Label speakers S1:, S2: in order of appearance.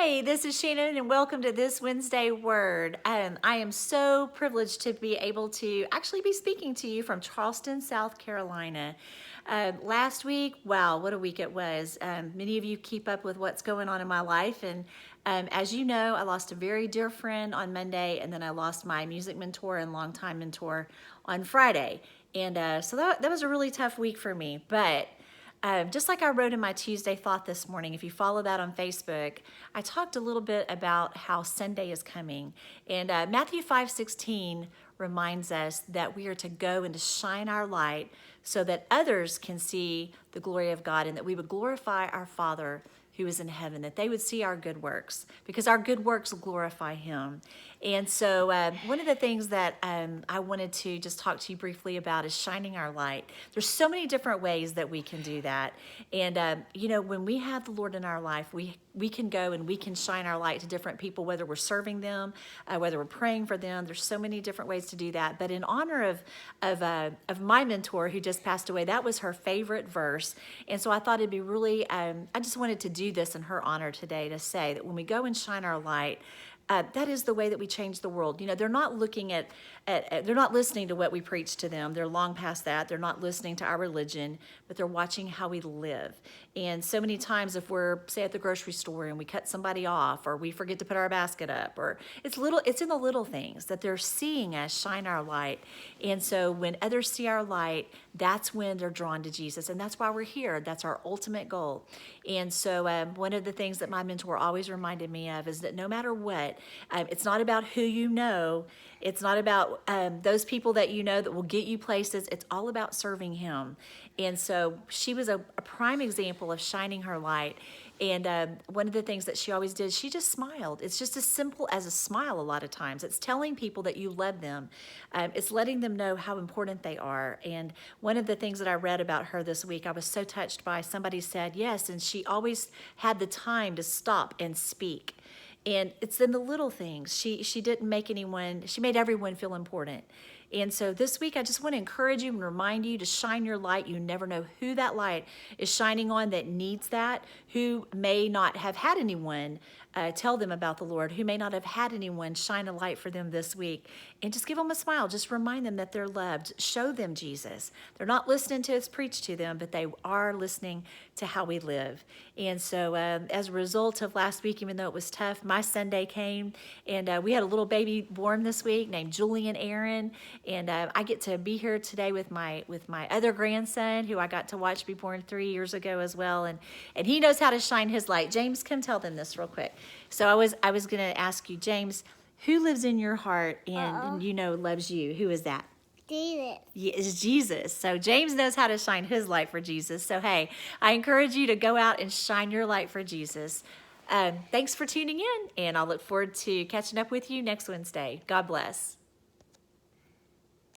S1: Hey, this is Shannon, and welcome to this Wednesday Word. I am so privileged to be able to actually be speaking to you from Charleston, South Carolina. Last week, wow, what a week it was. Many of you keep up with what's going on in my life, and as you know, I lost a very dear friend on Monday, and then I lost my music mentor and longtime mentor on Friday. And so that was a really tough week for me, but just like I wrote in my Tuesday thought this morning, if you follow that on Facebook, I talked a little bit about how Sunday is coming. And Matthew 5:16 reminds us that we are to go and to shine our light so that others can see the glory of God and that we would glorify our Father who is in heaven, that they would see our good works because our good works will glorify him. And so one of the things that I wanted to just talk to you briefly about is shining our light. There's so many different ways that we can do that. And, when we have the Lord in our life, we can go and we can shine our light to different people, whether we're serving them, whether we're praying for them. There's so many different ways to do that. But in honor of my mentor who just passed away, that was her favorite verse. And so I thought it'd be really, I just wanted to do this in her honor today to say that when we go and shine our light, that is the way that we change the world. They're not looking they're not listening to what we preach to them. They're long past that. They're not listening to our religion, but they're watching how we live. And so many times if we're, say, at the grocery store and we cut somebody off or we forget to put our basket up, or it's in the little things that they're seeing us shine our light. And so when others see our light, that's when they're drawn to Jesus. And that's why we're here. That's our ultimate goal. And so one of the things that my mentor always reminded me of is that no matter what, it's not about who you know. It's not about those people that you know that will get you places. It's all about serving him. And so she was a prime example of shining her light. And one of the things that she always did, she just smiled. It's just as simple as a smile a lot of times. It's telling people that you love them. It's letting them know how important they are. And one of the things that I read about her this week, I was so touched by. Somebody said, yes, and she always had the time to stop and speak. And it's in the little things. She made everyone feel important. And so this week, I just want to encourage you and remind you to shine your light. You never know who that light is shining on that needs that, who may not have had anyone tell them about the Lord, who may not have had anyone shine a light for them this week. And just give them a smile. Just remind them that they're loved. Show them Jesus. They're not listening to us preach to them, but they are listening to how we live. And so as a result of last week, even though it was tough, my Sunday came, and we had a little baby born this week named Julian Aaron. And I get to be here today with my other grandson, who I got to watch be born 3 years ago as well. And he knows how to shine his light. James, come tell them this real quick. So I was going to ask you, James, who lives in your heart and loves you? Who is that?
S2: Jesus.
S1: Yeah, it's Jesus. So James knows how to shine his light for Jesus. So hey, I encourage you to go out and shine your light for Jesus. Thanks for tuning in, and I'll look forward to catching up with you next Wednesday. God bless.